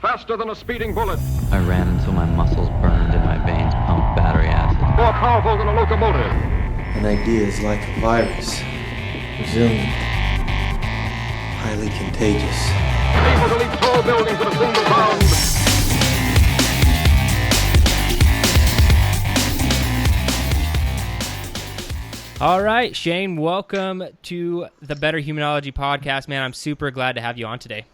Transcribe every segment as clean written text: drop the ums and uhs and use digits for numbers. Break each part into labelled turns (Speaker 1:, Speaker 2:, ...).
Speaker 1: Faster than a speeding bullet.
Speaker 2: I ran until my muscles burned and my veins pumped battery acid.
Speaker 1: More powerful than a locomotive.
Speaker 3: An idea is like a virus. Resilient. Highly contagious.
Speaker 1: Able to leap tall buildings in a single bound.
Speaker 4: All right, Shane, welcome to the Better Humanology podcast. Man, I'm super glad to have you on today.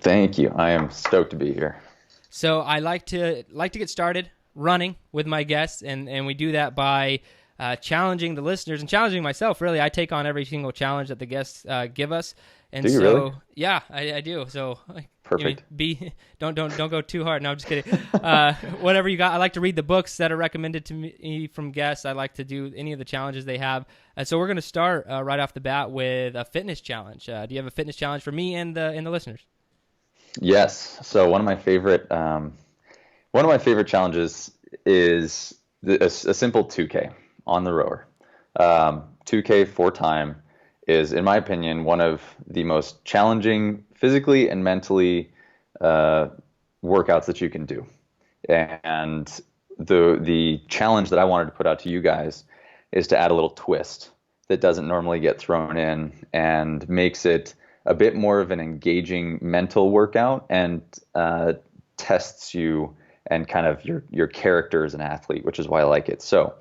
Speaker 5: Thank you. I am stoked to be here.
Speaker 4: So I like to get started running with my guests, and we do that by challenging the listeners and challenging myself. Really, I take on every single challenge that the guests give us. And
Speaker 5: do you
Speaker 4: so,
Speaker 5: really?
Speaker 4: Yeah, I do. So
Speaker 5: perfect.
Speaker 4: Don't go too hard. No, I'm just kidding. Whatever you got. I like to read the books that are recommended to me from guests. I like to do any of the challenges they have. So we're going to start right off the bat with a fitness challenge. Do you have a fitness challenge for me and the listeners?
Speaker 5: Yes. So one of my favorite challenges is a simple 2K on the rower. 2K 4 time is, in my opinion, one of the most challenging physically and mentally workouts that you can do. And the challenge that I wanted to put out to you guys is to add a little twist that doesn't normally get thrown in and makes it a bit more of an engaging mental workout and tests you and kind of your character as an athlete, which is why I like it. So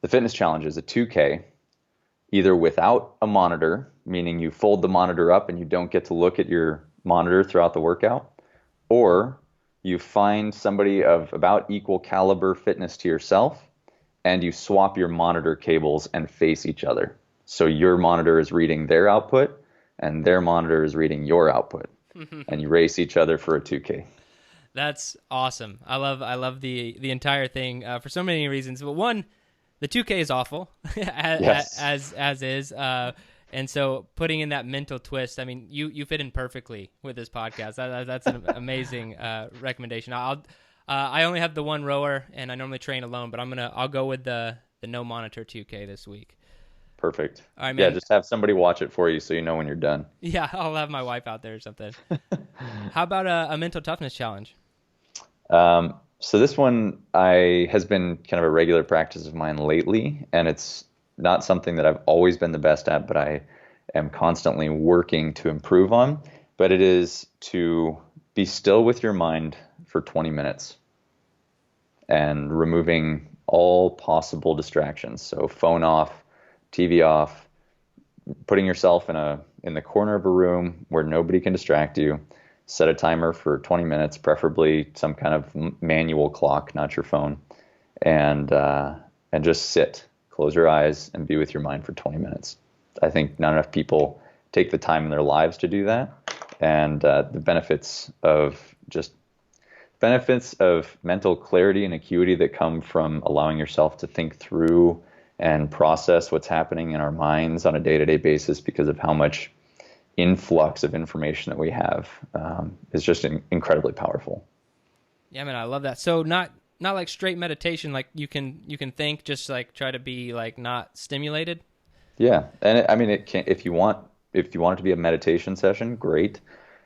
Speaker 5: the fitness challenge is a 2K, either without a monitor, meaning you fold the monitor up and you don't get to look at your monitor throughout the workout, or you find somebody of about equal caliber fitness to yourself and you swap your monitor cables and face each other. So your monitor is reading their output and their monitor is reading your output, and you race each other for a 2K.
Speaker 4: That's awesome. I love the entire thing for so many reasons. But one, the 2K is awful as is, and so putting in that mental twist. I mean, you fit in perfectly with this podcast. That's an amazing recommendation. I only have the one rower, and I normally train alone, but I'll go with the no monitor 2K this week.
Speaker 5: Perfect.
Speaker 4: All right, man.
Speaker 5: Yeah, just have somebody watch it for you so you know when you're done.
Speaker 4: Yeah, I'll have my wife out there or something. How about a mental toughness challenge?
Speaker 5: So this one has been kind of a regular practice of mine lately, and it's not something that I've always been the best at, but I am constantly working to improve on. But it is to be still with your mind for 20 minutes and removing all possible distractions. So phone off, TV off, putting yourself in the corner of a room where nobody can distract you. Set a timer for 20 minutes, preferably some kind of manual clock, not your phone, and just sit, close your eyes, and be with your mind for 20 minutes. I think not enough people take the time in their lives to do that, and the benefits of mental clarity and acuity that come from allowing yourself to think through and process what's happening in our minds on a day-to-day basis because of how much influx of information that we have is just incredibly powerful.
Speaker 4: Yeah, man, I love that. So not like straight meditation, like you can think, just like try to be like not stimulated.
Speaker 5: Yeah, and it can, if you want it to be a meditation session, great.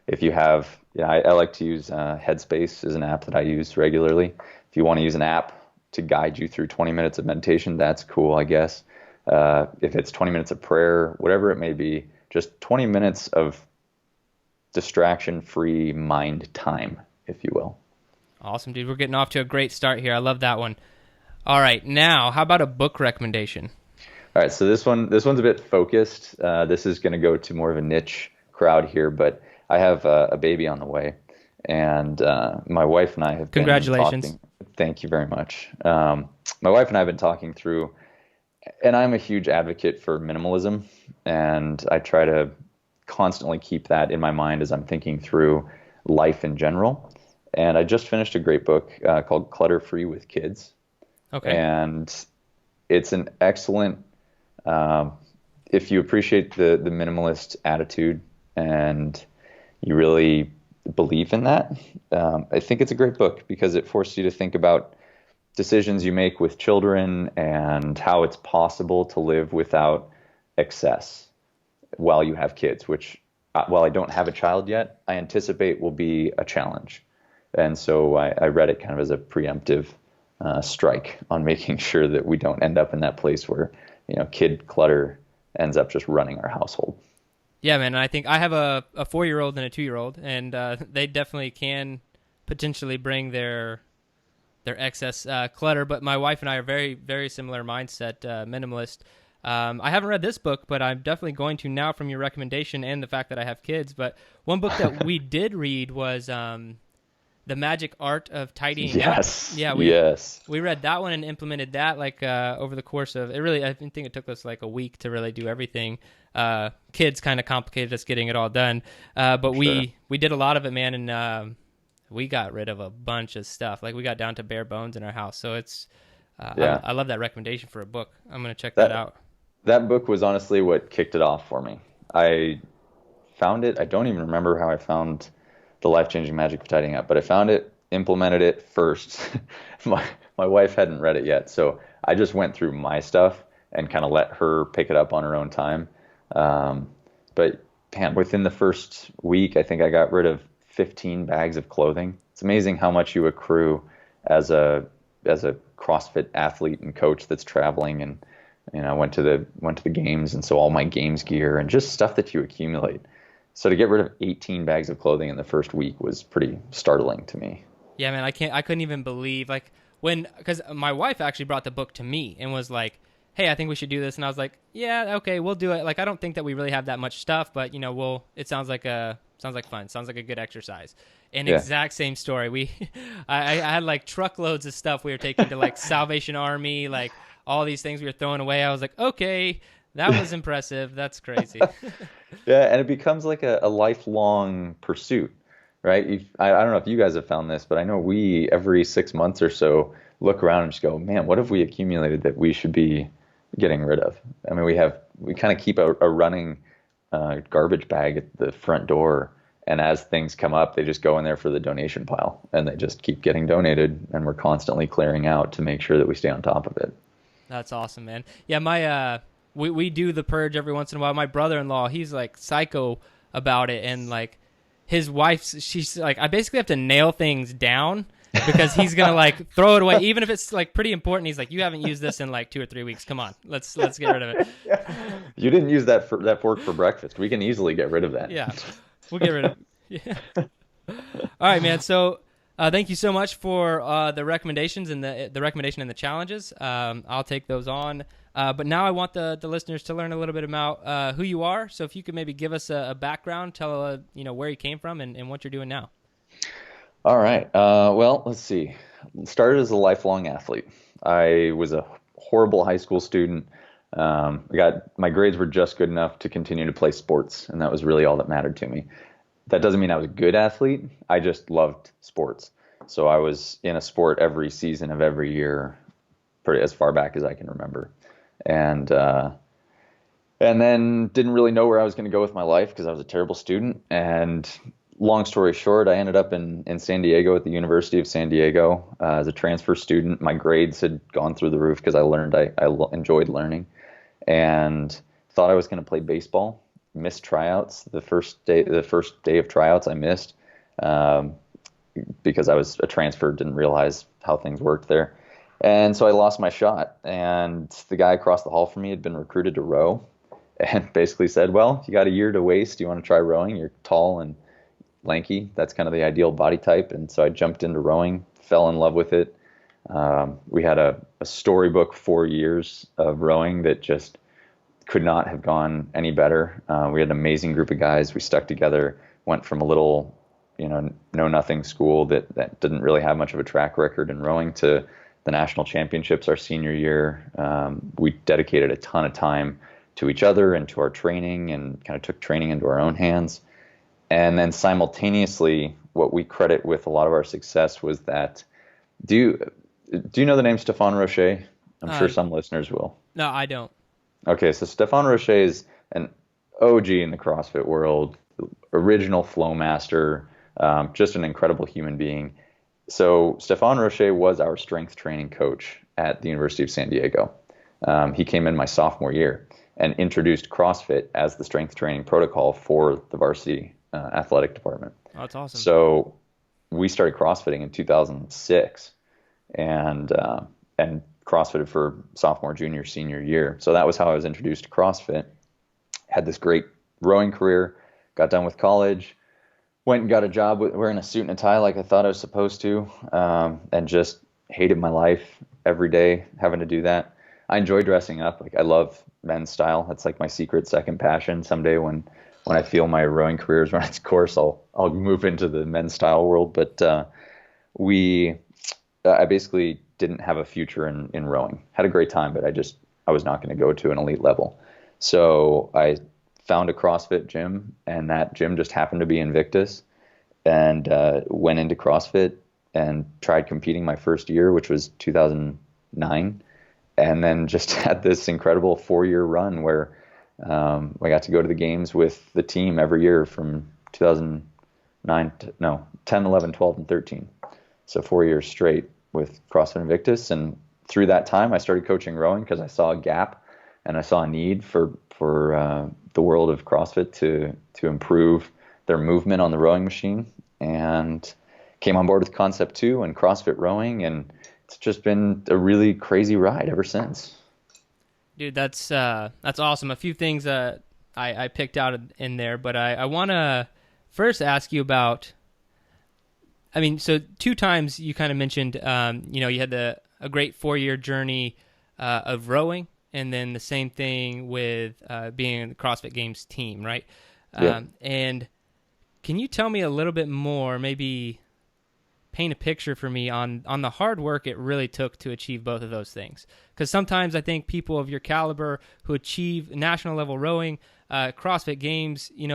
Speaker 5: If you have, I like to use Headspace as an app that I use regularly. If you want to use an app to guide you through 20 minutes of meditation, that's cool, I guess. If it's 20 minutes of prayer, whatever it may be, just 20 minutes of distraction-free mind time, if you will.
Speaker 4: Awesome, dude. We're getting off to a great start here. I love that one. All right, now, how about a book recommendation?
Speaker 5: All right, so this one's a bit focused. This is going to go to more of a niche crowd here, but I have a baby on the way, and my wife and I have been talking. Thank you very much. My wife and I have been talking through, and I'm a huge advocate for minimalism, and I try to constantly keep that in my mind as I'm thinking through life in general. And I just finished a great book called Clutter Free with Kids.
Speaker 4: Okay.
Speaker 5: And it's an excellent, if you appreciate the minimalist attitude and you really believe in that, I think it's a great book because it forces you to think about decisions you make with children and how it's possible to live without excess while you have kids, which while I don't have a child yet, I anticipate will be a challenge. And so I read it kind of as a preemptive strike on making sure that we don't end up in that place where, kid clutter ends up just running our household.
Speaker 4: Yeah, man. And I think I have a 4-year-old and a 2-year-old, and they definitely can potentially bring their excess clutter. But my wife and I are very, very similar mindset, minimalist. I haven't read this book, but I'm definitely going to now from your recommendation and the fact that I have kids. But one book that we did read was The Magic Art of Tidying
Speaker 5: Yes.
Speaker 4: Up. Yeah, we read that one and implemented that over the course of it. Really, I think it took us like a week to really do everything. Kids kind of complicated us getting it all done, but we did a lot of it, man, and we got rid of a bunch of stuff. Like we got down to bare bones in our house. So it's I love that recommendation for a book. I'm gonna check that out.
Speaker 5: That book was honestly what kicked it off for me. I found it. I don't even remember how I found The Life-Changing Magic of Tidying Up, but I found it, implemented it first. My wife hadn't read it yet, so I just went through my stuff and kind of let her pick it up on her own time. But man, within the first week, I think I got rid of 15 bags of clothing. It's amazing how much you accrue as a CrossFit athlete and coach that's traveling, and I went to the games, and so all my games gear and just stuff that you accumulate. So to get rid of 18 bags of clothing in the first week was pretty startling to me. Yeah,
Speaker 4: man, I couldn't even believe because my wife actually brought the book to me and was like, "Hey, I think we should do this," and I was like, "Yeah, okay, we'll do it." Like, I don't think that we really have that much stuff, but it sounds like fun. Sounds like a good exercise. And exact same story. I had like truckloads of stuff we were taking to like Salvation Army, like all these things we were throwing away. I was like, okay, that was impressive. That's crazy.
Speaker 5: Yeah, and it becomes like a lifelong pursuit, right? I don't know if you guys have found this, but I know we, every 6 months or so, look around and just go, man, what have we accumulated that we should be getting rid of? I mean, we kind of keep a running garbage bag at the front door, and as things come up, they just go in there for the donation pile, and they just keep getting donated, and we're constantly clearing out to make sure that we stay on top of it.
Speaker 4: That's awesome, man. Yeah, we do the purge every once in a while. My brother-in-law, he's like psycho about it, and like his wife, she's like, I basically have to nail things down because he's gonna like throw it away, even if it's like pretty important. He's like, you haven't used this in like 2 or 3 weeks. Come on, let's get rid of it.
Speaker 5: You didn't use that fork for breakfast. We can easily get rid of that.
Speaker 4: Yeah, we'll get rid of it. Yeah. All right, man. So thank you so much for the recommendations and the recommendation and the challenges. I'll take those on. But now I want the listeners to learn a little bit about who you are. So if you could maybe give us a background, tell where you came from and what you're doing now.
Speaker 5: All right. Well, let's see. Started as a lifelong athlete. I was a horrible high school student. My grades were just good enough to continue to play sports, and that was really all that mattered to me. That doesn't mean I was a good athlete. I just loved sports. So I was in a sport every season of every year, pretty as far back as I can remember. And then didn't really know where I was going to go with my life because I was a terrible student. And long story short, I ended up in San Diego at the University of San Diego as a transfer student. My grades had gone through the roof because I enjoyed learning, and thought I was going to play baseball. Missed tryouts. The first day of tryouts I missed because I was a transfer, didn't realize how things worked there. And so I lost my shot, and the guy across the hall from me had been recruited to row and basically said, well, you got a year to waste. Do you want to try rowing? You're tall and lanky. That's kind of the ideal body type. And so I jumped into rowing, fell in love with it. We had a storybook 4 years of rowing that just could not have gone any better. We had an amazing group of guys. We stuck together, went from a little, know-nothing school that didn't really have much of a track record in rowing to the national championships our senior year. We dedicated a ton of time to each other and to our training, and kind of took training into our own hands. And then simultaneously, what we credit with a lot of our success was that, do you know the name Stéphane Rocher? I'm sure some listeners will.
Speaker 4: No, I don't.
Speaker 5: Okay, so Stéphane Rocher is an OG in the CrossFit world, original flow master, just an incredible human being. So Stéphane Rocher was our strength training coach at the University of San Diego. He came in my sophomore year and introduced CrossFit as the strength training protocol for the varsity athletic department.
Speaker 4: Oh, that's awesome.
Speaker 5: So we started CrossFitting in 2006, and CrossFitted for sophomore, junior, senior year. So that was how I was introduced to CrossFit. Had this great rowing career, got done with college, went and got a job wearing a suit and a tie like I thought I was supposed to, and just hated my life every day having to do that. I enjoy dressing up. Like, I love men's style. That's like my secret second passion. Someday when I feel my rowing career has run its course, I'll move into the men's style world. But I basically didn't have a future in rowing. Had a great time, but I was not going to go to an elite level. So I found a CrossFit gym, and that gym just happened to be Invictus, and went into CrossFit and tried competing my first year, which was 2009, and then just had this incredible 4-year run where I got to go to the games with the team every year from 2009 to 10, 11, 12, and 13. So 4 years straight with CrossFit Invictus. And through that time, I started coaching rowing because I saw a gap and I saw a need for the world of CrossFit to improve their movement on the rowing machine, and came on board with Concept 2 and CrossFit Rowing, and it's just been a really crazy ride ever since.
Speaker 4: Dude, that's awesome. A few things I picked out in there, but I want to first ask you about, I mean, so 2 times you kind of mentioned, you had a great 4-year journey of rowing, and then the same thing with being in the CrossFit Games team, right?
Speaker 5: Yeah.
Speaker 4: And can you tell me a little bit more, maybe paint a picture for me on the hard work it really took to achieve both of those things? Because sometimes I think people of your caliber who achieve national level rowing, CrossFit Games, you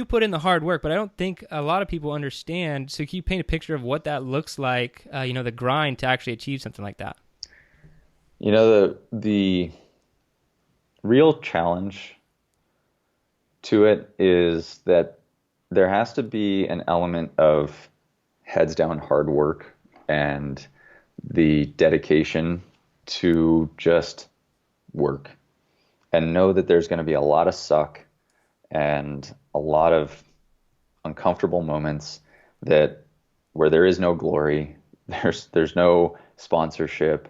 Speaker 4: put in the hard work, but I don't think a lot of people understand. So can you paint a picture of what that looks like, the grind to actually achieve something like that?
Speaker 5: The real challenge to it is that there has to be an element of heads down hard work and the dedication to just work, and know that there's going to be a lot of suck and a lot of uncomfortable moments where there is no glory, there's no sponsorship,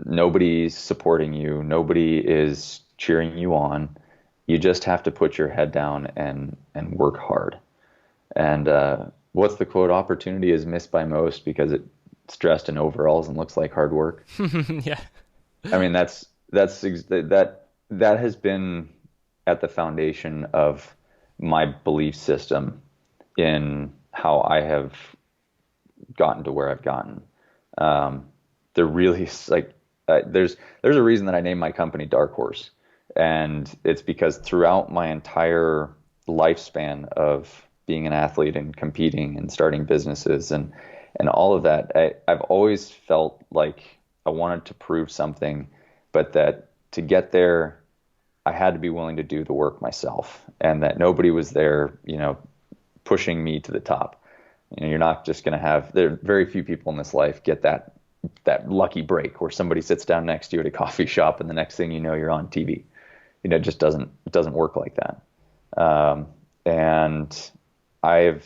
Speaker 5: nobody's supporting you, nobody is cheering you on. You just have to put your head down and work hard. And what's the quote? Opportunity is missed by most because it's dressed in overalls and looks like hard work.
Speaker 4: Yeah.
Speaker 5: I mean, that has been at the foundation of my belief system in how I have gotten to where I've gotten. There really there's a reason that I named my company Dark Horse, and it's because throughout my entire lifespan of being an athlete and competing and starting businesses and all of that, I've always felt like I wanted to prove something, but that to get there, I had to be willing to do the work myself, and that nobody was there, pushing me to the top. You're not just going to have, there are very few people in this life get that lucky break where somebody sits down next to you at a coffee shop and the next thing you know, you're on TV. It just doesn't work like that. And I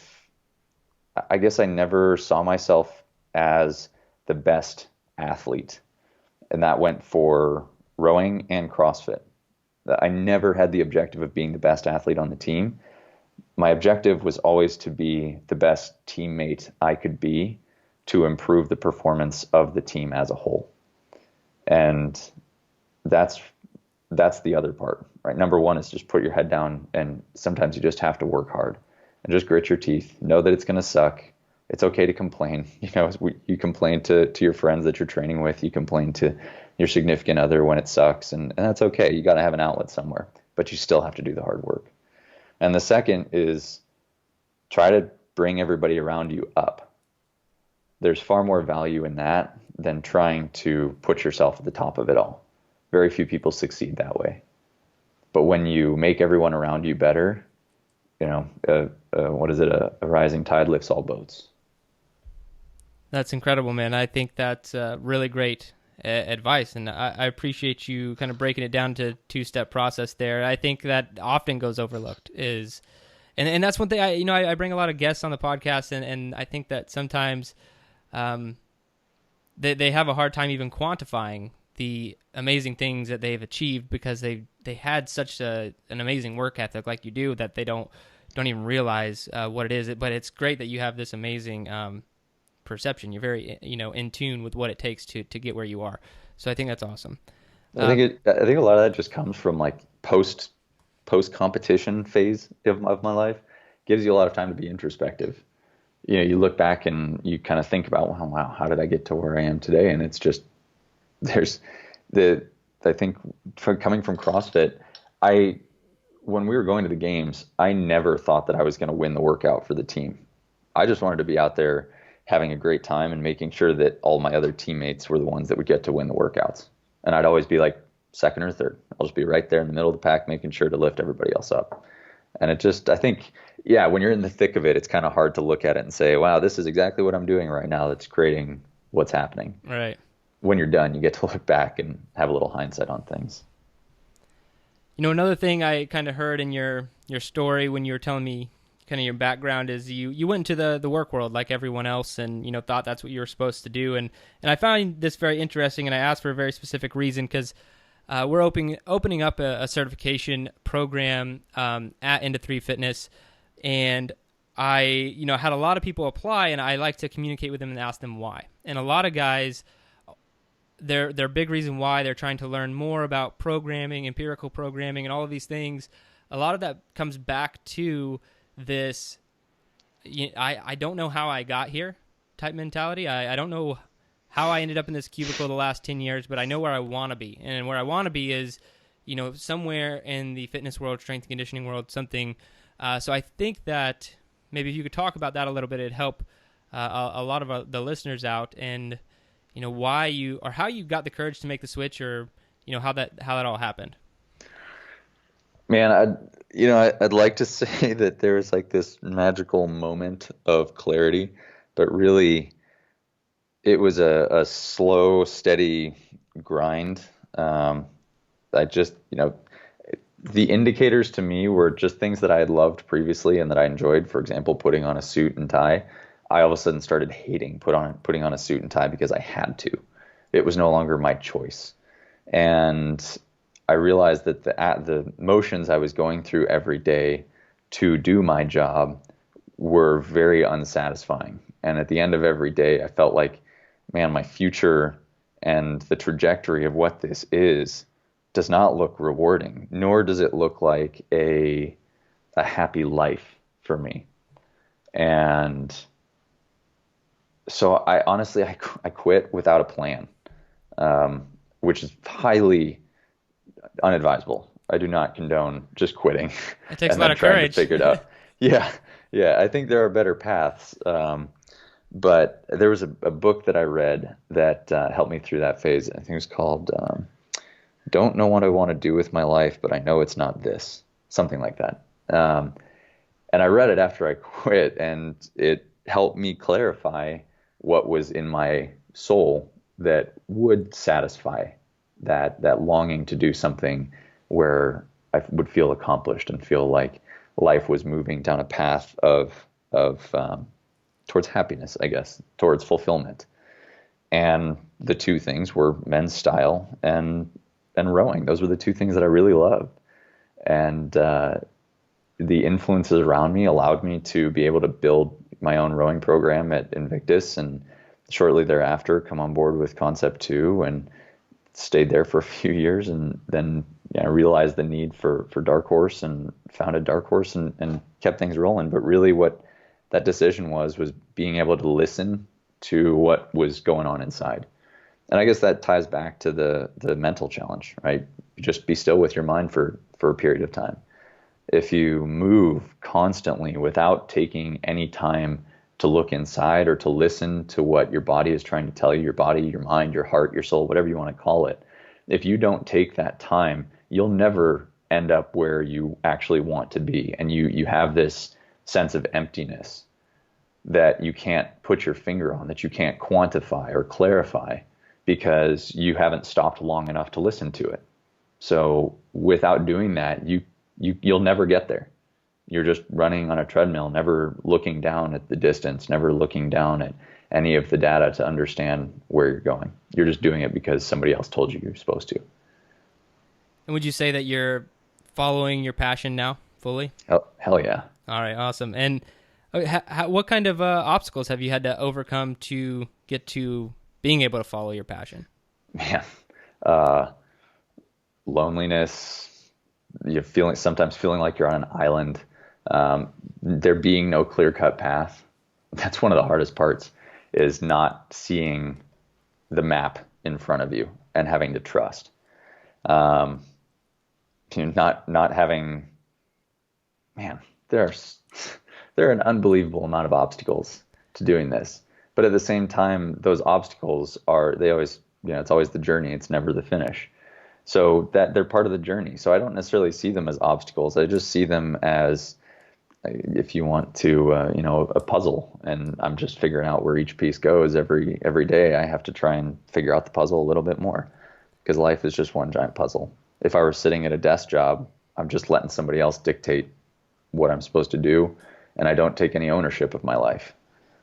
Speaker 5: guess I never saw myself as the best athlete, and that went for rowing and CrossFit. I never had the objective of being the best athlete on the team. My objective was always to be the best teammate I could be to improve the performance of the team as a whole. And that's the other part, right? Number one is just put your head down, and sometimes you just have to work hard and just grit your teeth. Know that it's going to suck. It's okay to complain. You complain to your friends that you're training with. You complain to your significant other when it sucks, and that's okay. You got to have an outlet somewhere, but you still have to do the hard work. And the second is try to bring everybody around you up. There's far more value in that than trying to put yourself at the top of it all. Very few people succeed that way. But when you make everyone around you better, what is it? A rising tide lifts all boats.
Speaker 4: That's incredible, man. I think that's really great advice, and I appreciate you kind of breaking it down to 2-step process there. I think that often goes overlooked And that's one thing I bring a lot of guests on the podcast, and I think that sometimes they have a hard time even quantifying the amazing things that they've achieved because they had such an amazing work ethic like you do that they don't even realize what it is. But it's great that you have this amazing perception. You're very in tune with what it takes to get where you are. So I think that's awesome.
Speaker 5: I think a lot of that just comes from like post competition phase of my life. Gives you a lot of time to be introspective. You look back and you kind of think about, wow, how did I get to where I am today? And it's just I think coming from CrossFit, when we were going to the games, I never thought that I was going to win the workout for the team. I just wanted to be out there having a great time and making sure that all my other teammates were the ones that would get to win the workouts. And I'd always be like second or third. I'll just be right there in the middle of the pack, making sure to lift everybody else up. And it just, I think, when you're in the thick of it, it's kind of hard to look at it and say, wow, this is exactly what I'm doing right now that's creating what's happening.
Speaker 4: Right.
Speaker 5: When you're done, you get to look back and have a little hindsight on things.
Speaker 4: Another thing I kind of heard in your story when you were telling me kind of your background is you went into the work world like everyone else and, thought that's what you were supposed to do. And I found this very interesting, and I asked for a very specific reason because we're opening up a certification program at Into 3 Fitness, and I had a lot of people apply, and I like to communicate with them and ask them why. And a lot of guys, their big reason why they're trying to learn more about programming, empirical programming, and all of these things, a lot of that comes back to this, I don't know how I got here type mentality. I don't know how I ended up in this cubicle the last 10 years, but I know where I want to be. And where I want to be is, somewhere in the fitness world, strength and conditioning world, something. So I think that maybe if you could talk about that a little bit, it'd help a lot of the listeners out, and why you or how you got the courage to make the switch, or how that all happened.
Speaker 5: Man, I'd like to say that there was like this magical moment of clarity, but really it was a slow, steady grind. I just, the indicators to me were just things that I had loved previously and that I enjoyed. For example, putting on a suit and tie. I all of a sudden started hating putting on a suit and tie because I had to. It was no longer my choice. And I realized that the motions I was going through every day to do my job were very unsatisfying. And at the end of every day, I felt like, man, my future and the trajectory of what this is does not look rewarding, nor does it look like a happy life for me. And so I honestly quit without a plan, which is highly unadvisable. I do not condone just quitting.
Speaker 4: It takes a lot of courage.
Speaker 5: To figure it out. Yeah. I think there are better paths. But there was a book that I read that helped me through that phase. I think it was called "Don't Know What I Want to Do with My Life, but I Know It's Not This," something like that. And I read it after I quit, and it helped me clarify what was in my soul that would satisfy that longing to do something where I would feel accomplished and feel like life was moving down a path of towards happiness, I guess, towards fulfillment. And the two things were men's style and rowing. Those were the two things that I really loved. And the influences around me allowed me to be able to build my own rowing program at Invictus, and shortly thereafter come on board with Concept 2 and stayed there for a few years, and then I realized the need for Dark Horse and founded Dark Horse and kept things rolling. But really what that decision was being able to listen to what was going on inside. And I guess that ties back to the mental challenge, right? Just be still with your mind for a period of time. If you move constantly without taking any time to look inside or to listen to what your body is trying to tell you, your body, your mind, your heart, your soul, whatever you want to call it, if you don't take that time, you'll never end up where you actually want to be. And you have this sense of emptiness that you can't put your finger on, that you can't quantify or clarify because you haven't stopped long enough to listen to it. So without doing that, you'll never get there. You're just running on a treadmill, never looking down at the distance, never looking down at any of the data to understand where you're going. You're just doing it because somebody else told you you're supposed to.
Speaker 4: And would you say that you're following your passion now fully?
Speaker 5: Hell yeah.
Speaker 4: All right, awesome. And what kind of obstacles have you had to overcome to get to being able to follow your passion?
Speaker 5: Man, loneliness, sometimes feeling like you're on an island, there being no clear-cut path. That's one of the hardest parts, is not seeing the map in front of you and having to trust. Not having, man, there are an unbelievable amount of obstacles to doing this. But at the same time, those obstacles it's always the journey. It's never the finish. So that they're part of the journey. So I don't necessarily see them as obstacles. I just see them as, if you want to, a puzzle, and I'm just figuring out where each piece goes every day. I have to try and figure out the puzzle a little bit more, because life is just one giant puzzle. If I were sitting at a desk job, I'm just letting somebody else dictate what I'm supposed to do, and I don't take any ownership of my life.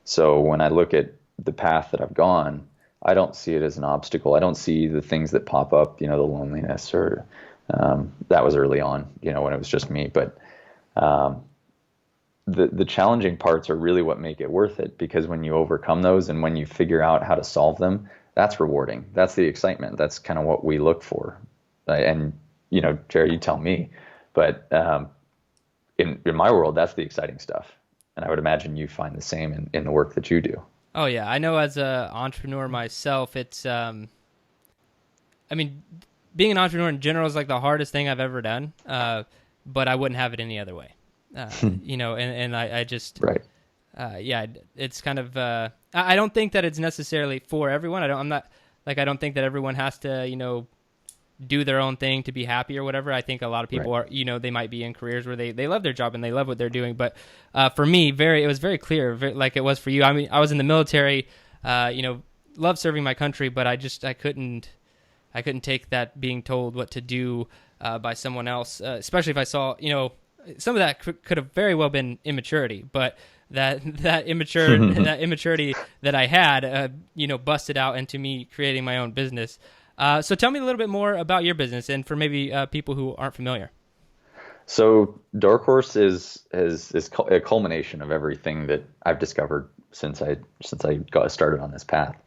Speaker 5: So when I look at the path that I've gone, I don't see it as an obstacle. I don't see the things that pop up, the loneliness, or that was early on, when it was just me. But the challenging parts are really what make it worth it, because when you overcome those and when you figure out how to solve them, that's rewarding. That's the excitement. That's kind of what we look for. And, Jerry, you tell me, but in my world, that's the exciting stuff. And I would imagine you find the same in the work that you do. Oh,
Speaker 4: yeah. I know as an entrepreneur myself, it's, being an entrepreneur in general is like the hardest thing I've ever done, but I wouldn't have it any other way. And I just,
Speaker 5: right.
Speaker 4: It's kind of, I don't think that it's necessarily for everyone. I don't think that everyone has to, do their own thing to be happy or whatever. I think a lot of people are, they might be in careers where they love their job and they love what they're doing. But for me, it was very clear, like it was for you. I was in the military, loved serving my country, but I couldn't take that being told what to do by someone else, especially if I saw, some of that could have very well been immaturity, but that immaturity that I had, busted out into me creating my own business. So tell me a little bit more about your business, and for maybe people who aren't familiar.
Speaker 5: So Dark Horse is a culmination of everything that I've discovered since I got started on this path,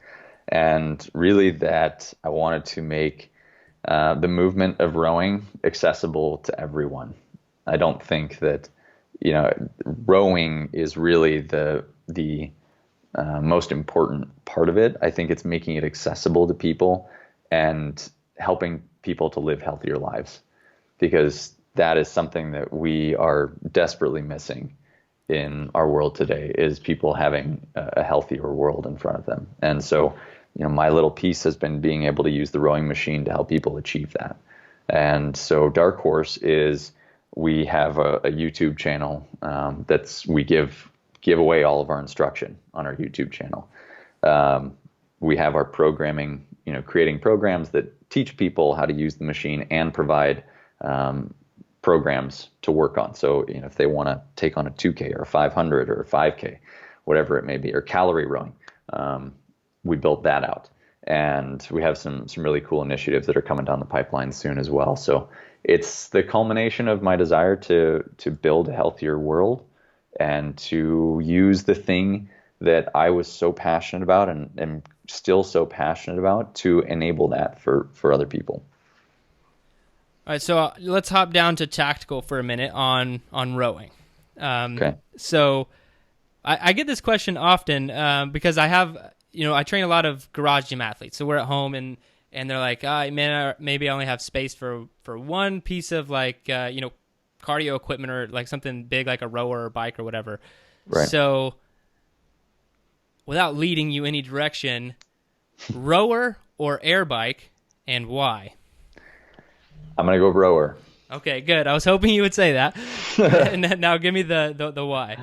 Speaker 5: and really that I wanted to make the movement of rowing accessible to everyone. I don't think that rowing is really the most important part of it. I think it's making it accessible to people and helping people to live healthier lives, because that is something that we are desperately missing in our world today, is people having a healthier world in front of them. And so, my little piece has been being able to use the rowing machine to help people achieve that. And so Dark Horse is, we have a YouTube channel we give away all of our instruction on our YouTube channel. We have our programming, creating programs that teach people how to use the machine and provide programs to work on. So, if they want to take on a 2K or a 500 or a 5K, whatever it may be, or calorie rowing, we built that out. And we have some really cool initiatives that are coming down the pipeline soon as well. So it's the culmination of my desire to build a healthier world and to use the thing that I was so passionate about and am still so passionate about to enable that for other people.
Speaker 4: All right, so let's hop down to tactical for a minute on rowing.
Speaker 5: Okay.
Speaker 4: So I get this question often because I have, I train a lot of garage gym athletes. So we're at home and they're like, man, maybe I only have space for one piece of cardio equipment or like something big like a rower or bike or whatever.
Speaker 5: Right.
Speaker 4: So without leading you any direction, rower or air bike, and why?
Speaker 5: I'm going to go rower.
Speaker 4: Okay, good. I was hoping you would say that. And now give me the why.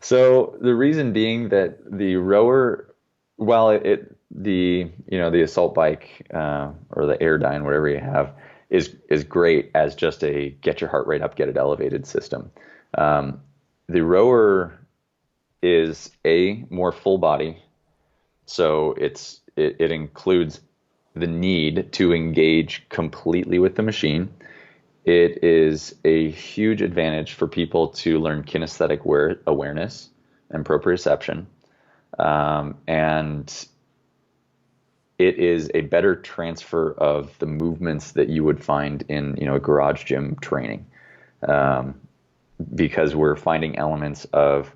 Speaker 5: So the reason being that the rower, while the assault bike or the Airdyne, whatever you have, is great as just a get your heart rate up, get it elevated system. The rower is more full body, so it includes the need to engage completely with the machine. It is a huge advantage for people to learn kinesthetic awareness and proprioception, and it is a better transfer of the movements that you would find in a garage gym training, because we're finding elements of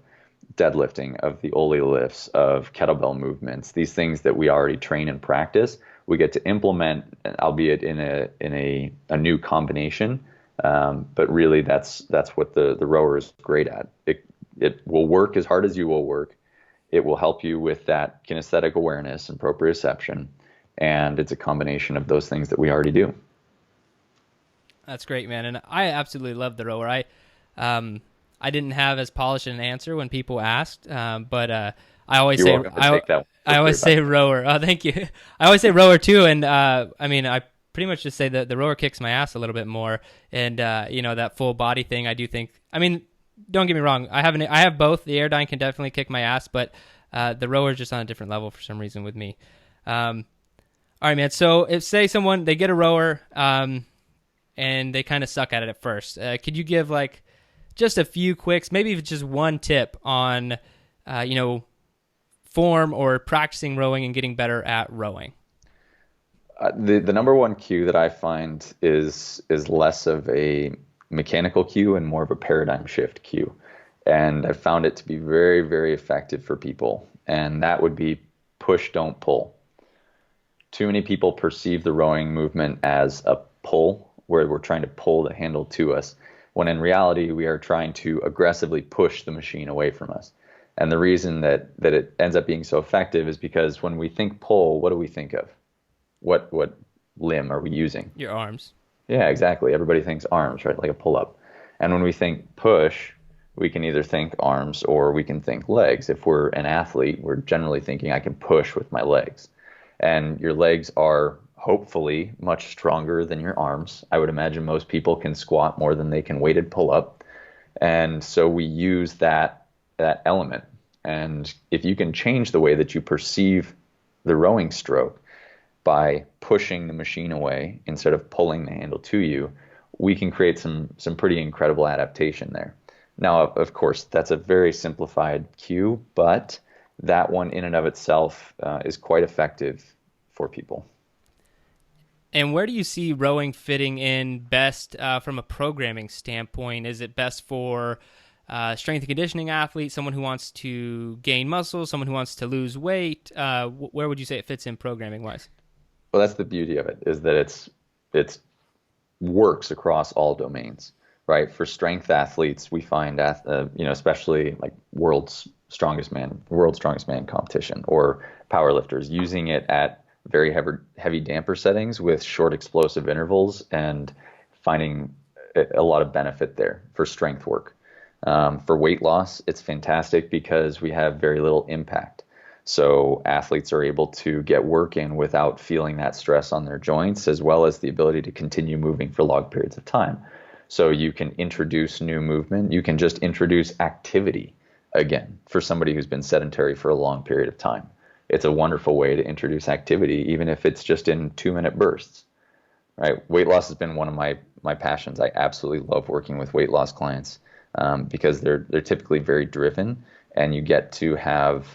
Speaker 5: deadlifting, of the Ollie lifts, of kettlebell movements, these things that we already train and practice. We get to implement, albeit in a new combination, but really that's what the rower is great at. It will work as hard as you will work. It will help you with that kinesthetic awareness and proprioception, and it's a combination of those things that we already do.
Speaker 4: That's great, man, and I absolutely love the rower. I didn't have as polished an answer when people asked, but I always say rower. Oh, thank you. I always say rower too, and I pretty much just say that the rower kicks my ass a little bit more, and that full body thing. I do think. I mean, don't get me wrong. I have both. The Airdyne can definitely kick my ass, but the rower is just on a different level for some reason with me. All right, man. So if say someone they get a rower, and they kind of suck at it at first, could you give just a few quicks, maybe if it's just one tip on, form or practicing rowing and getting better at rowing?
Speaker 5: The number one cue that I find is less of a mechanical cue and more of a paradigm shift cue. And I've found it to be very, very effective for people. And that would be push, don't pull. Too many people perceive the rowing movement as a pull, where we're trying to pull the handle to us, when in reality we are trying to aggressively push the machine away from us. And the reason that it ends up being so effective is because when we think pull, what do we think of? What limb are we using?
Speaker 4: Your arms.
Speaker 5: Yeah, exactly. Everybody thinks arms, right? Like a pull-up. And when we think push, we can either think arms or we can think legs. If we're an athlete, we're generally thinking I can push with my legs. And your legs are hopefully much stronger than your arms. I would imagine most people can squat more than they can weighted pull up. And so we use that element. And if you can change the way that you perceive the rowing stroke by pushing the machine away instead of pulling the handle to you, we can create some pretty incredible adaptation there. Now, of course, that's a very simplified cue, but that one in and of itself is quite effective for people.
Speaker 4: And where do you see rowing fitting in best from a programming standpoint? Is it best for strength and conditioning athlete, someone who wants to gain muscle, someone who wants to lose weight? Where would you say it fits in programming-wise?
Speaker 5: Well, that's the beauty of it, is that it's works across all domains, right? For strength athletes, we find, especially like world's strongest man competition, or powerlifters, using it at very heavy damper settings with short explosive intervals and finding a lot of benefit there for strength work. For weight loss, it's fantastic because we have very little impact. So athletes are able to get work in without feeling that stress on their joints, as well as the ability to continue moving for long periods of time. So you can introduce new movement. You can just introduce activity again for somebody who's been sedentary for a long period of time. It's a wonderful way to introduce activity, even if it's just in 2-minute bursts, right? Weight loss has been one of my passions. I absolutely love working with weight loss clients because they're typically very driven, and you get to have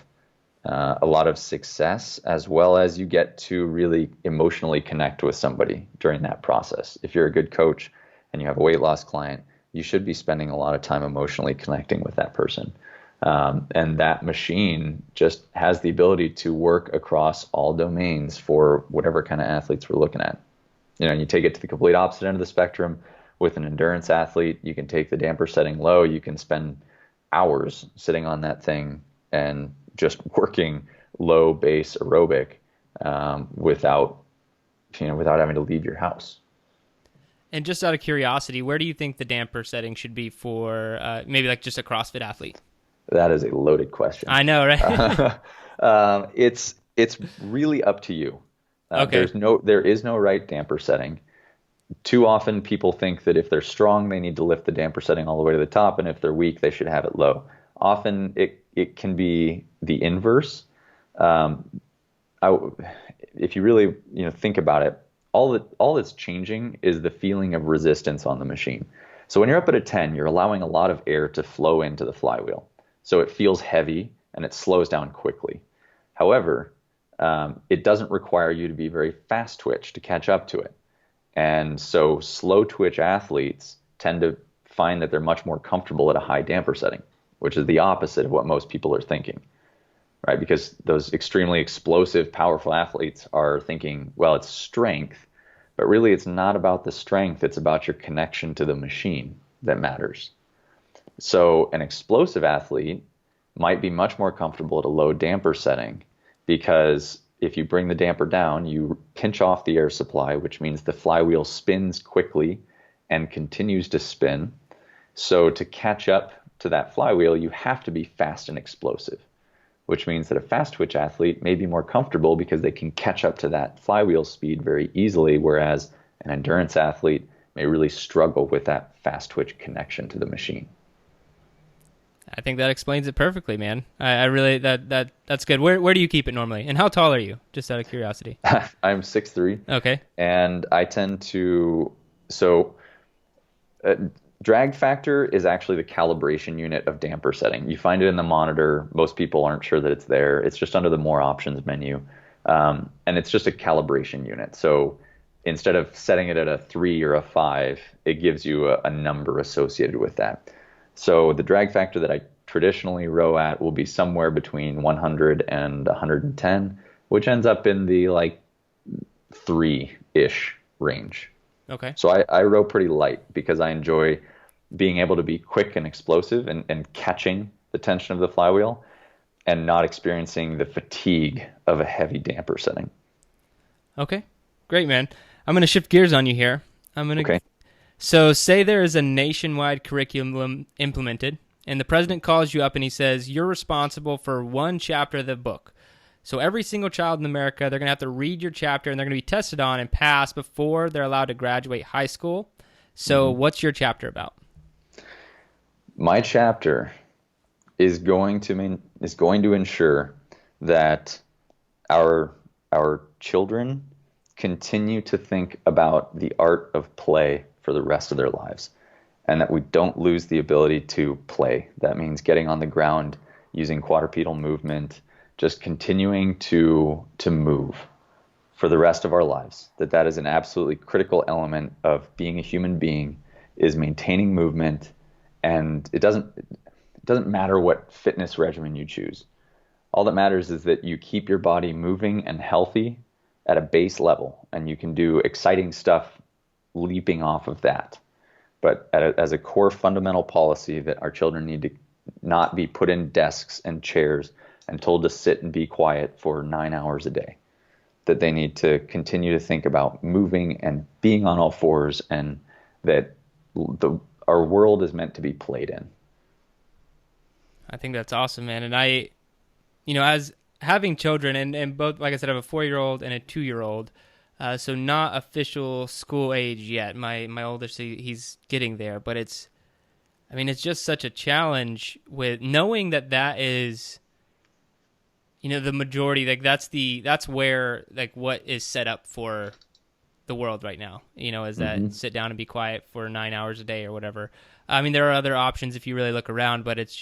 Speaker 5: a lot of success, as well as you get to really emotionally connect with somebody during that process. If you're a good coach and you have a weight loss client, you should be spending a lot of time emotionally connecting with that person. And that machine just has the ability to work across all domains for whatever kind of athletes we're looking at. And you take it to the complete opposite end of the spectrum with an endurance athlete. You can take the damper setting low. You can spend hours sitting on that thing and just working low base aerobic without having to leave your house.
Speaker 4: And just out of curiosity, where do you think the damper setting should be for maybe like just a CrossFit athlete?
Speaker 5: That is a loaded question.
Speaker 4: I know, right?
Speaker 5: It's really up to you.
Speaker 4: Okay.
Speaker 5: There is no right damper setting. too often people think that if they're strong, they need to lift the damper setting all the way to the top, and if they're weak, they should have it low. Often it can be the inverse. If you really think about it, all that's changing is the feeling of resistance on the machine. So when you're up at a 10, you're allowing a lot of air to flow into the flywheel. So it feels heavy and it slows down quickly. However, it doesn't require you to be very fast twitch to catch up to it. And so slow twitch athletes tend to find that they're much more comfortable at a high damper setting, which is the opposite of what most people are thinking, right? Because those extremely explosive, powerful athletes are thinking, well, it's strength, but really it's not about the strength. It's about your connection to the machine that matters. So an explosive athlete might be much more comfortable at a low damper setting, because if you bring the damper down, you pinch off the air supply, which means the flywheel spins quickly and continues to spin. So to catch up to that flywheel, you have to be fast and explosive, which means that a fast twitch athlete may be more comfortable because they can catch up to that flywheel speed very easily, whereas an endurance athlete may really struggle with that fast twitch connection to the machine.
Speaker 4: I think that explains it perfectly, man. I really that's good. Where do you keep it normally, and how tall are you? Just out of curiosity.
Speaker 5: I'm 6'3".
Speaker 4: Okay.
Speaker 5: And I tend to drag factor is actually the calibration unit of damper setting. You find it in the monitor. Most people aren't sure that it's there. It's just under the more options menu, and it's just a calibration unit. So instead of setting it at a 3 or a 5, it gives you a number associated with that. So the drag factor that I traditionally row at will be somewhere between 100 and 110, which ends up in the 3-ish range.
Speaker 4: Okay.
Speaker 5: So I row pretty light because I enjoy being able to be quick and explosive and catching the tension of the flywheel and not experiencing the fatigue of a heavy damper setting.
Speaker 4: Okay. Great, man. I'm going to shift gears on you here.
Speaker 5: Okay.
Speaker 4: So say there is a nationwide curriculum implemented, and the president calls you up and he says, you're responsible for one chapter of the book. So every single child in America, they're going to have to read your chapter, and they're going to be tested on and pass before they're allowed to graduate high school. So what's your chapter about?
Speaker 5: My chapter is going to ensure that our children continue to think about the art of play for the rest of their lives, and that we don't lose the ability to play. That means getting on the ground, using quadrupedal movement, just continuing to move for the rest of our lives. That is an absolutely critical element of being a human being, is maintaining movement, and it doesn't matter what fitness regimen you choose. All that matters is that you keep your body moving and healthy at a base level, and you can do exciting stuff leaping off of that. But as a core fundamental policy, that our children need to not be put in desks and chairs and told to sit and be quiet for 9 hours a day. That they need to continue to think about moving and being on all fours, and that our world is meant to be played in.
Speaker 4: I think that's awesome, man. And I, as having children, and both, like I said, I have a 4-year-old and a 2-year-old, so not official school age yet. My oldest, he's getting there, but it's just such a challenge with knowing that is, the majority, that's where, what is set up for the world right now, is that sit down and be quiet for 9 hours a day or whatever. There are other options if you really look around, but it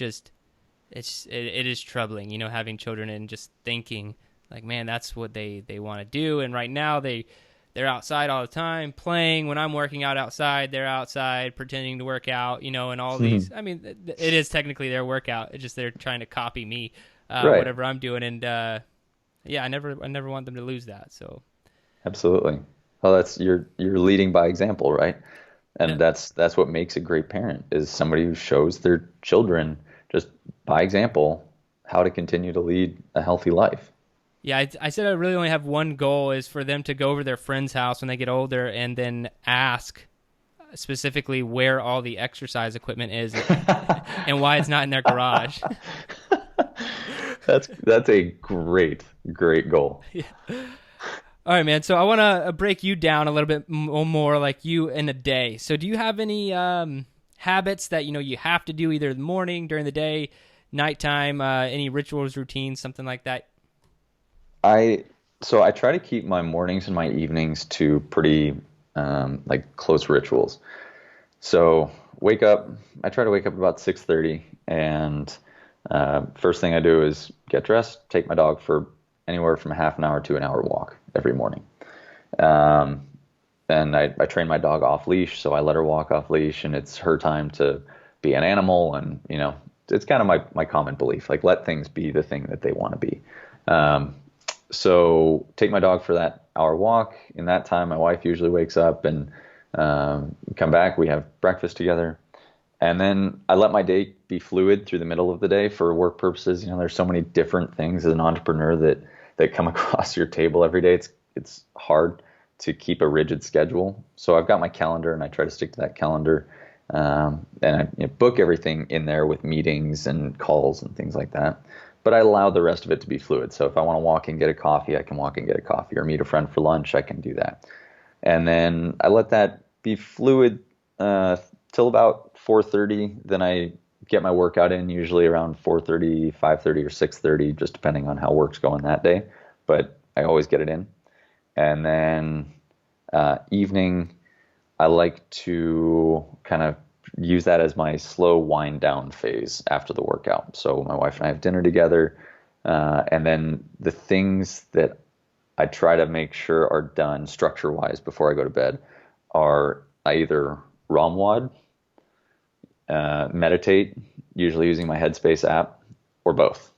Speaker 4: is troubling, having children and just thinking, man, that's what they want to do. And right now they're outside all the time playing. When I'm working out outside, they're outside pretending to work out, and all these. It is technically their workout. It's just they're trying to copy me,
Speaker 5: right.
Speaker 4: Whatever I'm doing. And I never want them to lose that. So
Speaker 5: absolutely. Well, that's you're leading by example, right? And
Speaker 4: Yeah.
Speaker 5: that's what makes a great parent, is somebody who shows their children just by example how to continue to lead a healthy life.
Speaker 4: Yeah, I said I really only have one goal, is for them to go over to their friend's house when they get older and then ask specifically where all the exercise equipment is and why it's not in their garage.
Speaker 5: That's a great goal.
Speaker 4: Yeah. All right, man. So I want to break you down a little bit more, like you in a day. So do you have any habits that you have to do either in the morning, during the day, nighttime, any rituals, routines, something like that?
Speaker 5: So I try to keep my mornings and my evenings to pretty like close rituals. So I try to wake up about 6:30, and first thing I do is get dressed, take my dog for anywhere from half an hour to an hour walk every morning. And I train my dog off leash, so I let her walk off leash, and it's her time to be an animal. And it's kind of my common belief, like let things be the thing that they want to be. So take my dog for that hour walk. In that time, my wife usually wakes up and come back. We have breakfast together. And then I let my day be fluid through the middle of the day for work purposes. There's so many different things as an entrepreneur that come across your table every day. It's hard to keep a rigid schedule. So I've got my calendar, and I try to stick to that calendar. And I book everything in there with meetings and calls and things like that. But I allow the rest of it to be fluid. So if I want to walk and get a coffee, I can walk and get a coffee, or meet a friend for lunch, I can do that. And then I let that be fluid till about 4:30. Then I get my workout in, usually around 4:30, 5:30, or 6:30, just depending on how work's going that day. But I always get it in. And then evening, I like to kind of use that as my slow wind down phase after the workout. So my wife and I have dinner together, and then the things that I try to make sure are done structure wise before I go to bed are I either ROMWAD, meditate, usually using my Headspace app, or both.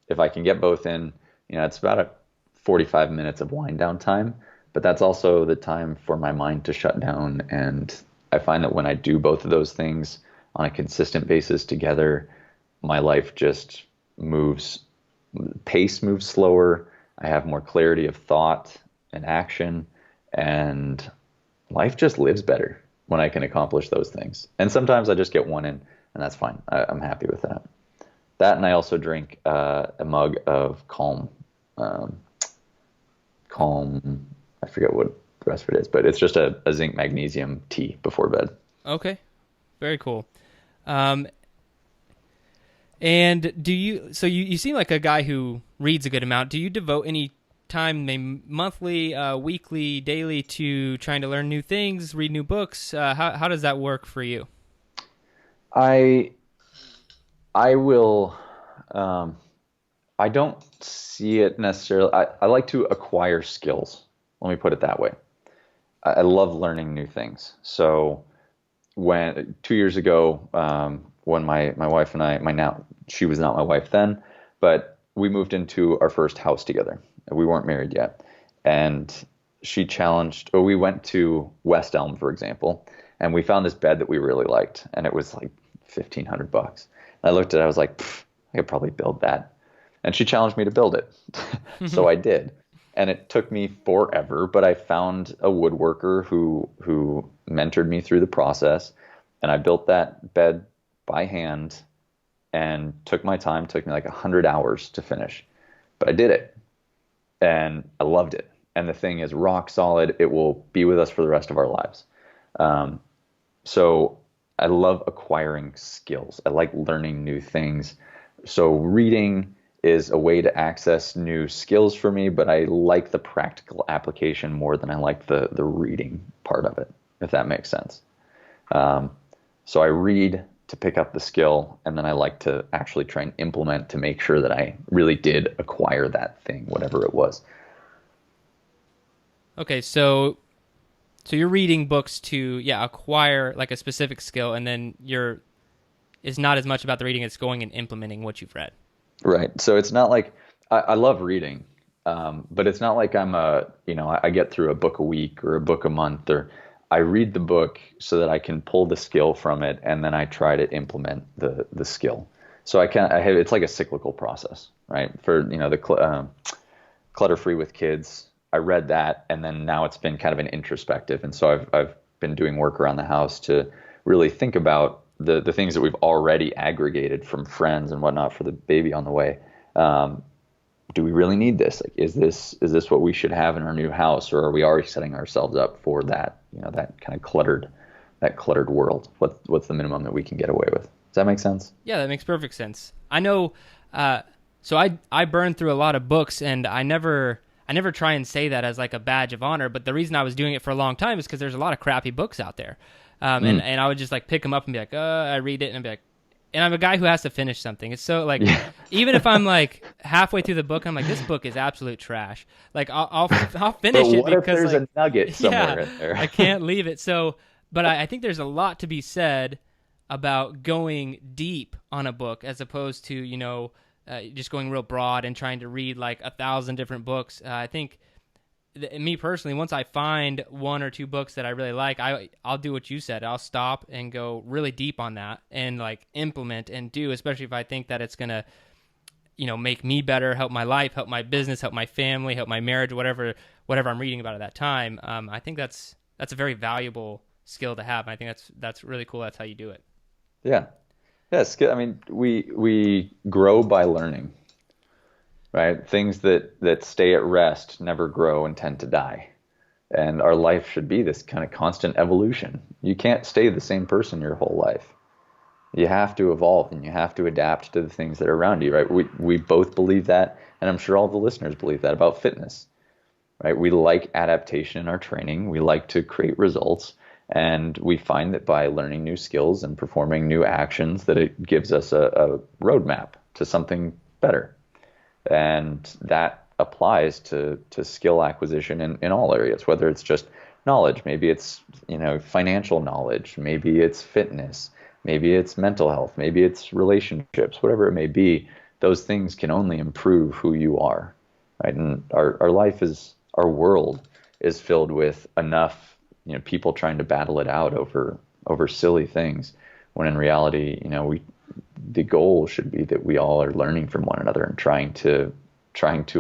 Speaker 5: If I can get both in, it's about 45 minutes of wind down time, but that's also the time for my mind to shut down. And I find that when I do both of those things on a consistent basis together, my life just pace moves slower. I have more clarity of thought and action, and life just lives better when I can accomplish those things. And sometimes I just get one in, and that's fine. I'm happy with that. That, and I also drink a mug of calm, I forget what the rest of it is, but it's just a zinc magnesium tea before bed.
Speaker 4: Okay. Very cool. And you seem like a guy who reads a good amount. Do you devote any time, maybe monthly, weekly, daily, to trying to learn new things, read new books? How does that work for you?
Speaker 5: I will, I don't see it necessarily. I like to acquire skills. Let me put it that way. I love learning new things. So 2 years ago, when my wife and I, she was not my wife then, but we moved into our first house together. We weren't married yet. And we went to West Elm, for example, and we found this bed that we really liked, and it was like $1,500. And I looked at it, I was like, I could probably build that. And she challenged me to build it. So I did. And it took me forever, but I found a woodworker who mentored me through the process, and I built that bed by hand and took my time. Took me like 100 hours to finish, but I did it, and I loved it. And the thing is rock solid. It will be with us for the rest of our lives. So I love acquiring skills. I like learning new things. So reading is a way to access new skills for me, but I like the practical application more than I like the reading part of it, if that makes sense. So I read to pick up the skill, and then I like to actually try and implement to make sure that I really did acquire that thing, whatever it was.
Speaker 4: Okay, so you're reading books to acquire like a specific skill, and then it's not as much about the reading, it's going and implementing what you've read.
Speaker 5: Right. So it's not like I love reading, but it's not like I get through a book a week or a book a month, or I read the book so that I can pull the skill from it, and then I try to implement the skill. So it's like a cyclical process, right? For the Clutter Free with Kids, I read that, and then now it's been kind of an introspective, and so I've been doing work around the house to really think about the things that we've already aggregated from friends and whatnot for the baby on the way, do we really need this? Like, is this what we should have in our new house, or are we already setting ourselves up for that, that kind of cluttered world? What's the minimum that we can get away with? Does that make sense?
Speaker 4: Yeah, that makes perfect sense. I know. So I burn through a lot of books, and I never try and say that as like a badge of honor. But the reason I was doing it for a long time is because there's a lot of crappy books out there, and I would just like pick them up and be like, I read it, and I'd be like, and I'm a guy who has to finish something. It's so like, even if I'm like halfway through the book, I'm like, this book is absolute trash. Like I'll finish it
Speaker 5: what if
Speaker 4: because
Speaker 5: there's
Speaker 4: like,
Speaker 5: a nugget somewhere in there?
Speaker 4: I can't leave it. So, but I think there's a lot to be said about going deep on a book as opposed to just going real broad and trying to read like 1,000 different books. I think me personally, once I find one or two books that I really like, I'll do what you said. I'll stop and go really deep on that and like implement and do, especially if I think that it's going to, make me better, help my life, help my business, help my family, help my marriage, whatever I'm reading about at that time. I think that's a very valuable skill to have. I think that's really cool. That's how you do it.
Speaker 5: Yeah. Yes. I mean, we grow by learning. Right? Things that stay at rest never grow and tend to die. And our life should be this kind of constant evolution. You can't stay the same person your whole life. You have to evolve, and you have to adapt to the things that are around you, right? We both believe that, and I'm sure all the listeners believe that about fitness, right? We like adaptation in our training. We like to create results, and we find that by learning new skills and performing new actions that it gives us a roadmap to something better. And that applies to skill acquisition in all areas, whether it's just knowledge, maybe it's financial knowledge, maybe it's fitness, maybe it's mental health, maybe it's relationships, whatever it may be. Those things can only improve who you are, right? And our world is filled with enough people trying to battle it out over silly things, when in reality the goal should be that we all are learning from one another and trying to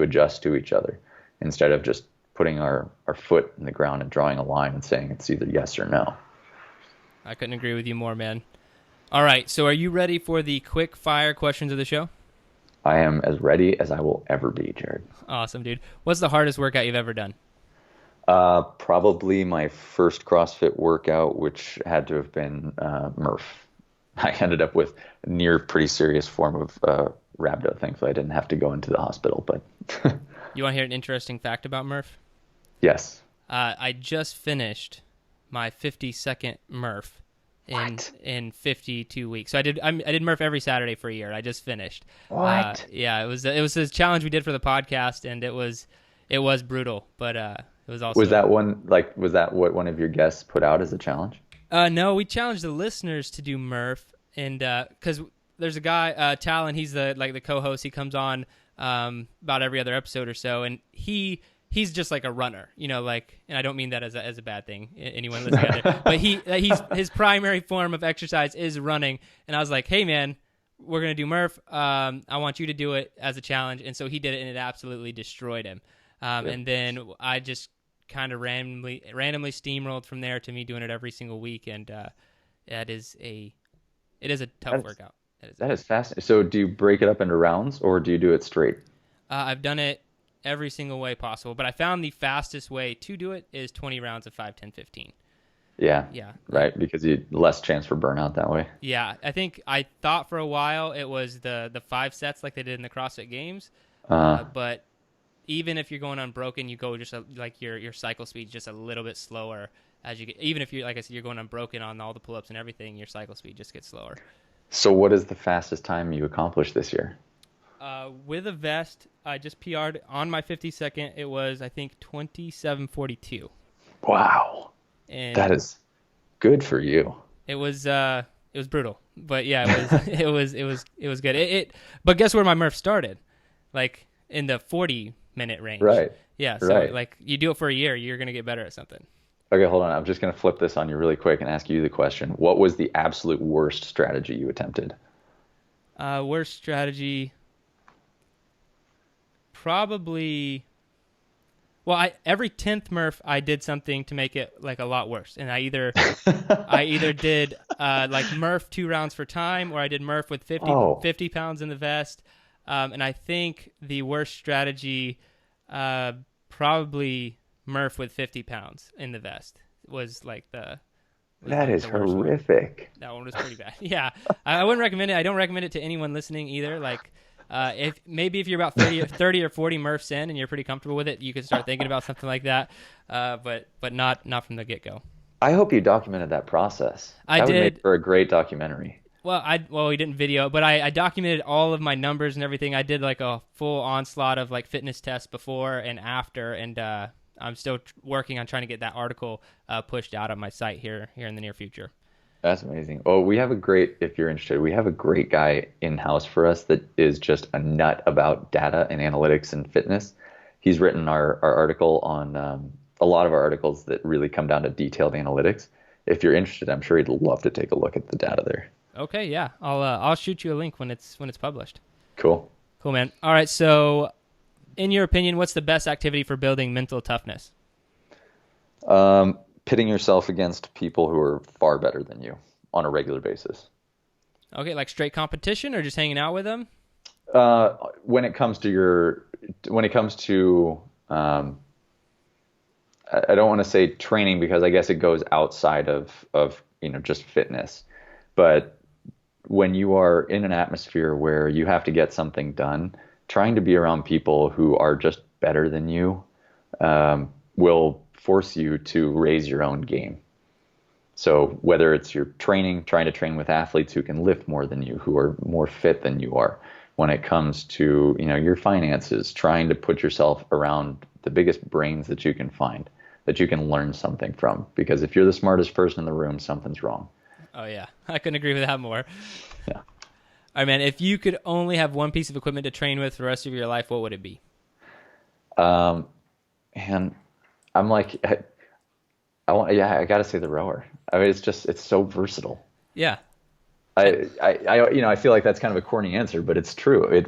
Speaker 5: adjust to each other, instead of just putting our foot in the ground and drawing a line and saying it's either yes or no.
Speaker 4: I couldn't agree with you more, man. All right, so are you ready for the quick fire questions of the show?
Speaker 5: I am as ready as I will ever be, Jared.
Speaker 4: Awesome, dude. What's the hardest workout you've ever done?
Speaker 5: Probably my first CrossFit workout, which had to have been Murph. I ended up with a near pretty serious form of rhabdo. Thankfully, I didn't have to go into the hospital. But
Speaker 4: you want to hear an interesting fact about Murph?
Speaker 5: Yes.
Speaker 4: I just finished my 52nd Murph in 52 weeks. So I did Murph every Saturday for a year. I just finished.
Speaker 5: What?
Speaker 4: Yeah, it was a challenge we did for the podcast, and it was brutal, but it was also.
Speaker 5: Was that what one of your guests put out as a challenge?
Speaker 4: No, we challenged the listeners to do Murph, and because there's a guy, Talon, he's the co-host. He comes on about every other episode or so, and he's just like a runner, and I don't mean that as a bad thing. Anyone listening out there, but his primary form of exercise is running, and I was like, hey man, we're gonna do Murph. I want you to do it as a challenge, and so he did it, and it absolutely destroyed him. And then I just kind of randomly steamrolled from there to me doing it every single week, and it is a tough workout.
Speaker 5: That is fascinating. So do you break it up into rounds, or do you do it straight?
Speaker 4: I've done it every single way possible, but I found the fastest way to do it is 20 rounds of 5, 10, 15.
Speaker 5: Yeah. Right, because you less chance for burnout that way.
Speaker 4: Yeah, I thought for a while it was the 5 sets like they did in the CrossFit Games, but even if you're going unbroken, you go just like your cycle speed just a little bit slower as you get. Even if you're, like I said, you're going unbroken on all the pull-ups and everything, your cycle speed just gets slower.
Speaker 5: So what is the fastest time you accomplished this year?
Speaker 4: With a vest, I just PR'd on my 52nd. It was, I think, 27:42.
Speaker 5: Wow, and that is good for you.
Speaker 4: It was brutal, but yeah, it was good. But guess where my Murph started? Like in the 40-minute range.
Speaker 5: Right.
Speaker 4: Yeah. So like you do it for a year, you're gonna get better at something.
Speaker 5: Okay, hold on. I'm just gonna flip this on you really quick and ask you the question: what was the absolute worst strategy you attempted?
Speaker 4: Worst strategy. Probably, well, every 10th Murph I did something to make it like a lot worse, and I either did like Murph 2 rounds for time, or I did Murph with 50 pounds in the vest. And I think the worst strategy, probably Murph with 50 pounds in the vest was like
Speaker 5: That is
Speaker 4: the worst one.
Speaker 5: horrific.
Speaker 4: That one was pretty bad. Yeah, I wouldn't recommend it. I don't recommend it to anyone listening either. Like, if you're about 30 or 40 Murphs in and you're pretty comfortable with it, you could start thinking about something like that. But not from the get go.
Speaker 5: I hope you documented that process.
Speaker 4: I
Speaker 5: That would
Speaker 4: did.
Speaker 5: make for a great documentary.
Speaker 4: Well, we didn't video, but I documented all of my numbers and everything. I did like a full onslaught of like fitness tests before and after, and I'm still working on trying to get that article pushed out on my site here in the near future.
Speaker 5: That's amazing. Oh, if you're interested, we have a great guy in-house for us that is just a nut about data and analytics and fitness. He's written our article on a lot of our articles that really come down to detailed analytics. If you're interested, I'm sure he'd love to take a look at the data there.
Speaker 4: Okay, yeah. I'll shoot you a link when it's published.
Speaker 5: Cool,
Speaker 4: man. All right, so in your opinion, what's the best activity for building mental toughness?
Speaker 5: Pitting yourself against people who are far better than you on a regular basis.
Speaker 4: Okay, like straight competition or just hanging out with them?
Speaker 5: When it comes to I don't want to say training because I guess it goes outside of just fitness, but when you are in an atmosphere where you have to get something done, trying to be around people who are just better than you will force you to raise your own game. So whether it's your trying to train with athletes who can lift more than you, who are more fit than you are, when it comes to your finances, trying to put yourself around the biggest brains that you can find, that you can learn something from. Because if you're the smartest person in the room, something's wrong.
Speaker 4: Oh yeah, I couldn't agree with that more.
Speaker 5: Yeah.
Speaker 4: All right, man. If you could only have one piece of equipment to train with for the rest of your life, what would it be?
Speaker 5: And I'm like, I got to say the rower. I mean, it's so versatile.
Speaker 4: Yeah.
Speaker 5: I feel like that's kind of a corny answer, but it's true.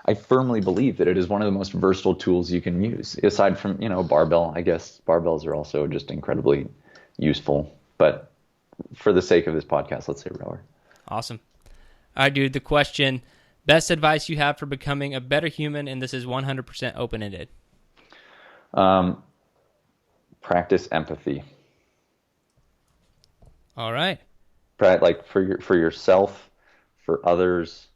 Speaker 5: I firmly believe that it is one of the most versatile tools you can use, aside from, barbell. I guess barbells are also just incredibly useful. But for the sake of this podcast, let's say rower.
Speaker 4: Awesome. All right, dude, the question, best advice you have for becoming a better human, and this is 100% open-ended.
Speaker 5: Practice empathy.
Speaker 4: All right.
Speaker 5: Like for yourself, for others,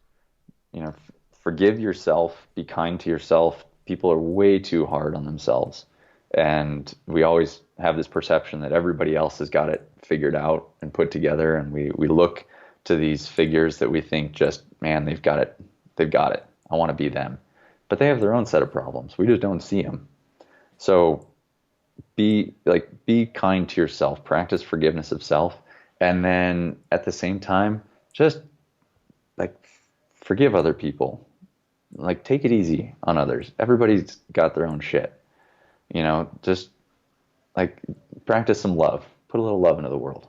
Speaker 5: forgive yourself, be kind to yourself. People are way too hard on themselves. And we always have this perception that everybody else has got it figured out and put together. And we look to these figures that we think just, man, they've got it. I want to be them. But they have their own set of problems. We just don't see them. So be kind to yourself, practice forgiveness of self. And then at the same time, just forgive other people. Take it easy on others. Everybody's got their own shit. Just practice some love. Put a little love into the world.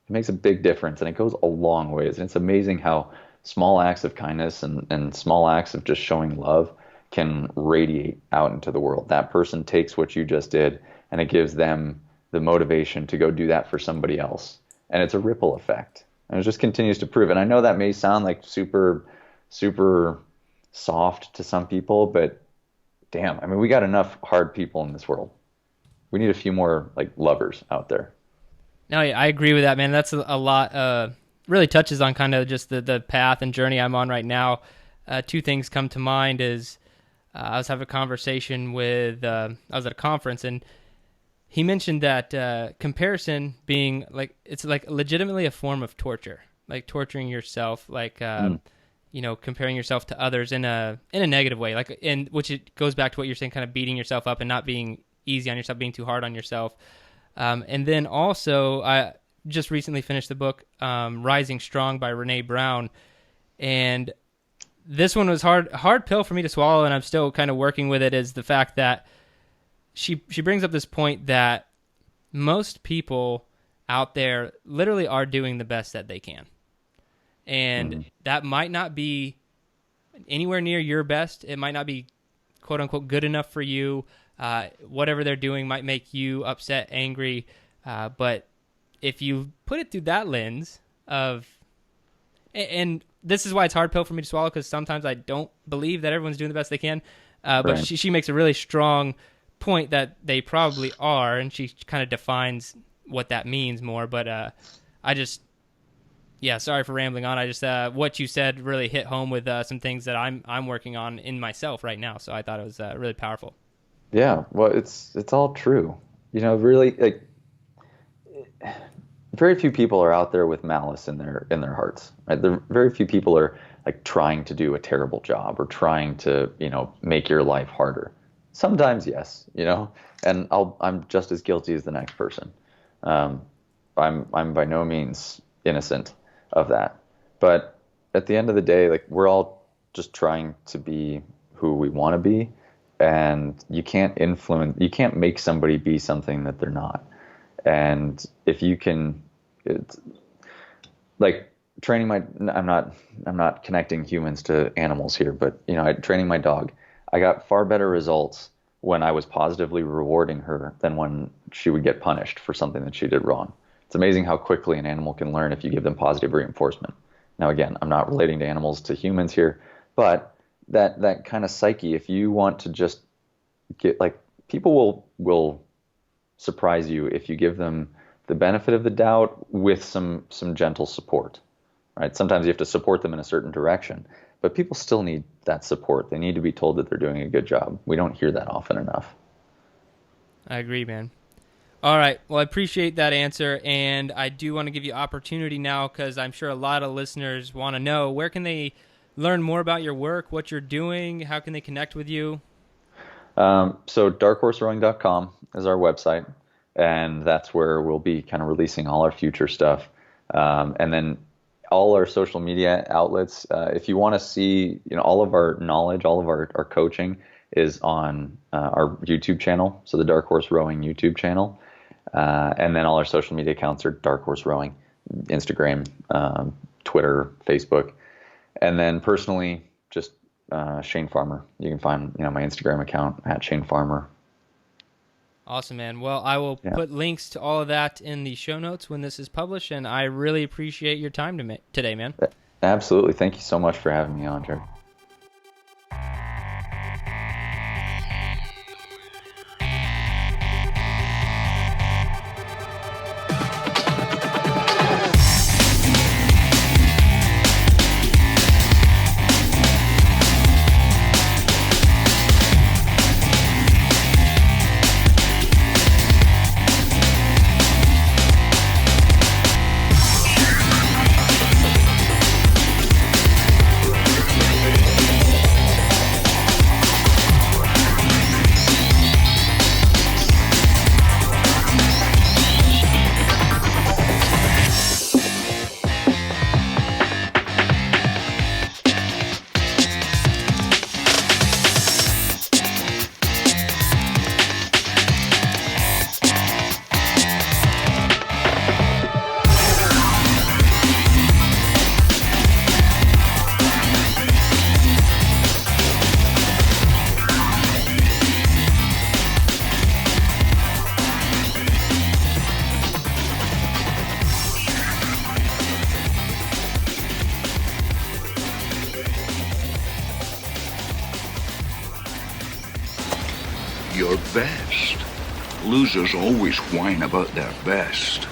Speaker 5: It makes a big difference, and it goes a long ways. And it's amazing how small acts of kindness and small acts of just showing love can radiate out into the world. That person takes what you just did, and it gives them the motivation to go do that for somebody else. And it's a ripple effect. And it just continues to prove. And I know that may sound like super, super soft to some people, but damn, I mean, we got enough hard people in this world. We need a few more lovers out there.
Speaker 4: No, I agree with that, man. That's a lot, really touches on kind of just the path and journey I'm on right now. Two things come to mind is I was having a conversation with, I was at a conference, and he mentioned that comparison being it's legitimately a form of torture, torturing yourself, comparing yourself to others in a negative way, which it goes back to what you're saying, kind of beating yourself up and not being easy on yourself, being too hard on yourself. And then also, I just recently finished the book Rising Strong by Brene Brown, and this one was hard pill for me to swallow, and I'm still kind of working with it. Is the fact that she brings up this point that most people out there literally are doing the best that they can. And that might not be anywhere near your best. It might not be quote unquote good enough for you. Whatever they're doing might make you upset, angry. But if you put it through that lens of and this is why it's a hard pill for me to swallow, because sometimes I don't believe that everyone's doing the best they can. But
Speaker 5: Right.
Speaker 4: she makes a really strong point that they probably are, and she kind of defines what that means more. But sorry for rambling on. I just what you said really hit home with some things that I'm working on in myself right now. So I thought it was really powerful.
Speaker 5: Yeah, well, it's all true. Really, like, very few people are out there with malice in their hearts. Right? Very few people are like trying to do a terrible job or trying to make your life harder. Sometimes, yes, and I'm just as guilty as the next person. I'm by no means innocent of that. But at the end of the day, like, we're all just trying to be who we want to be, and you can't make somebody be something that they're not. And if you can, it's like training I'm not connecting humans to animals here, but training my dog, I got far better results when I was positively rewarding her than when she would get punished for something that she did wrong. It's amazing how quickly an animal can learn if you give them positive reinforcement. Now, again, I'm not relating to animals to humans here, but that kind of psyche, if you want to just get, like, people will surprise you if you give them the benefit of the doubt with some gentle support, right? Sometimes you have to support them in a certain direction, but people still need that support. They need to be told that they're doing a good job. We don't hear that often enough.
Speaker 4: I agree, man. All right. Well, I appreciate that answer, and I do want to give you opportunity now, because I'm sure a lot of listeners want to know, where can they learn more about your work, what you're doing, how can they connect with you?
Speaker 5: So darkhorserowing.com is our website, and that's where we'll be kind of releasing all our future stuff. And then all our social media outlets, if you want to see, all of our knowledge, all of our coaching is on our YouTube channel. So the Dark Horse Rowing YouTube channel. And then all our social media accounts are Dark Horse Rowing, Instagram, Twitter, Facebook. And then personally, just Shane Farmer. You can find my Instagram account at Shane Farmer.
Speaker 4: Awesome, man. Well, I will put links to all of that in the show notes when this is published, and I really appreciate your time today, man.
Speaker 5: Absolutely. Thank you so much for having me on, Jared.
Speaker 6: Your best. Losers always whine about their best.